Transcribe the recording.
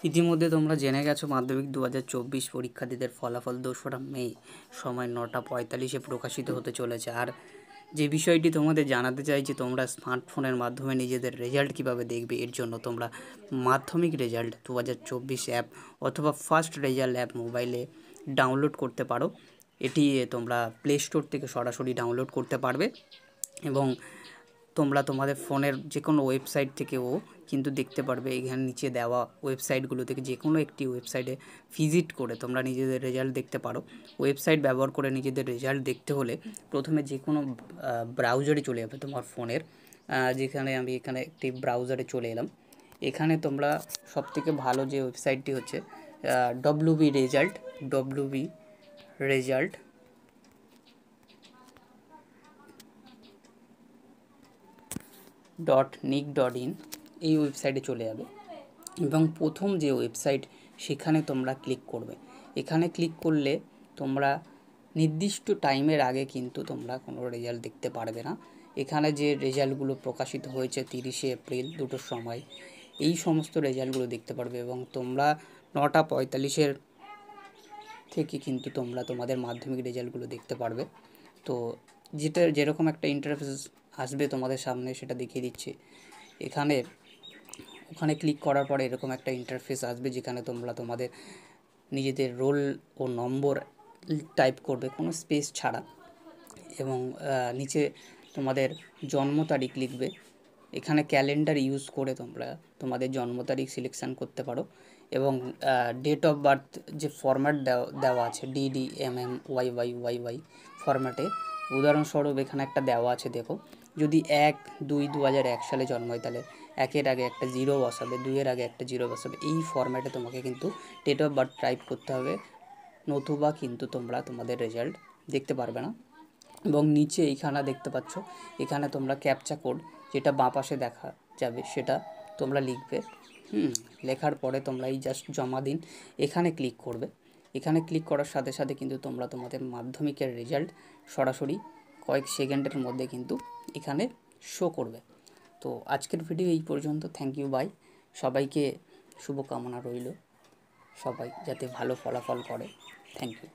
ইতিমধ্যে তোমরা জেনে গেছো মাধ্যমিক 2024 পরীক্ষার্থীদের ফলাফল 2রা মে সময় 9:45 প্রকাশিত হতে চলেছে। আর যে বিষয়টি তোমাদের জানাতে চাই যে তোমরা স্মার্টফোনের মাধ্যমে নিজেদের রেজাল্ট কিভাবে দেখবে, এর জন্য তোমরা মাধ্যমিক রেজাল্ট 2024 অ্যাপ অথবা ফার্স্ট রেজাল্ট অ্যাপ মোবাইলে ডাউনলোড করতে পারো। এটি তোমরা প্লে স্টোর থেকে সরাসরি ডাউনলোড করতে পারবে এবং তোমরা তোমাদের ফোনের যে কোনো ওয়েবসাইট থেকেও কিন্তু দেখতে পারবে। এখানে নিচে দেওয়া ওয়েবসাইটগুলো থেকে যে কোনো একটি ওয়েবসাইটে ভিজিট করে তোমরা নিজেদের রেজাল্ট দেখতে পারো। ওয়েবসাইট ব্যবহার করে নিজেদের রেজাল্ট দেখতে হলে প্রথমে যে কোনো ব্রাউজারে চলে যাবে তোমার ফোনের, যেখানে আমি এখানে একটি ব্রাউজারে চলে এলাম। এখানে তোমরা সবথেকে ভালো যে ওয়েবসাইটটি হচ্ছে www.nic.in এই ওয়েবসাইটে চলে যাবে এবং প্রথম যে ওয়েবসাইট সেখানে তোমরা ক্লিক করবে। এখানে ক্লিক করলে তোমরা নির্দিষ্ট টাইমের আগে কিন্তু তোমরা কোনো রেজাল্ট দেখতে পারবে না। এখানে যে রেজাল্টগুলো প্রকাশিত হয়েছে 30শে এপ্রিল 2টোর সময়, এই সমস্ত রেজাল্টগুলো দেখতে পারবে এবং তোমরা 9:45 থেকে কিন্তু তোমরা তোমাদের মাধ্যমিক রেজাল্টগুলো দেখতে পারবে। তো যেরকম একটা ইন্টারফেস আসবে তোমাদের সামনে সেটা দেখিয়ে দিচ্ছি। ওখানে ক্লিক করার পরে এরকম একটা ইন্টারফেস আসবে যেখানে তোমরা তোমাদের নিজেদের রোল ও নম্বর টাইপ করবে কোনো স্পেস ছাড়া এবং নিচে তোমাদের জন্ম তারিখ লিখবে। এখানে ক্যালেন্ডার ইউজ করে তোমরা তোমাদের জন্ম তারিখ সিলেকশান করতে পারো এবং ডেট অফ বার্থ যে ফরম্যাট দেওয়া আছে DDMMYYYY ফরম্যাটে, উদাহরণস্বরূপ এখানে একটা দেওয়া আছে, দেখো যদি 1-2-2001 সালে জন্ম হয় তাহলে 1-এর আগে একটা 0 বসাবে, 2-এর আগে একটা 0 বসাবে। এই ফরম্যাটে তোমাকে কিন্তু ডেট অফ বার্থ টাইপ করতে হবে, নতুবা কিন্তু তোমরা তোমাদের রেজাল্ট দেখতে পারবে না। এবং নিচে এইখানে দেখতে পাচ্ছ, এখানে তোমরা ক্যাপচা কোড যেটা বাঁ পাশে দেখা যাবে সেটা তোমরা লিখবে। লেখার পরে তোমরা এই জাস্ট জমা দিন এখানে ক্লিক করবে। এখানে ক্লিক করার সাথে সাথে কিন্তু তোমরা তোমাদের মাধ্যমিকের রেজাল্ট সরাসরি কয়েক সেকেন্ডের মধ্যে কিন্তু এখানে শো করবে। তো আজকের ভিডিও এই পর্যন্ত। Thank you, bye. সবাইকে শুভকামনা রইল, সবাই যাতে ভালো ফলাফল করে। Thank you.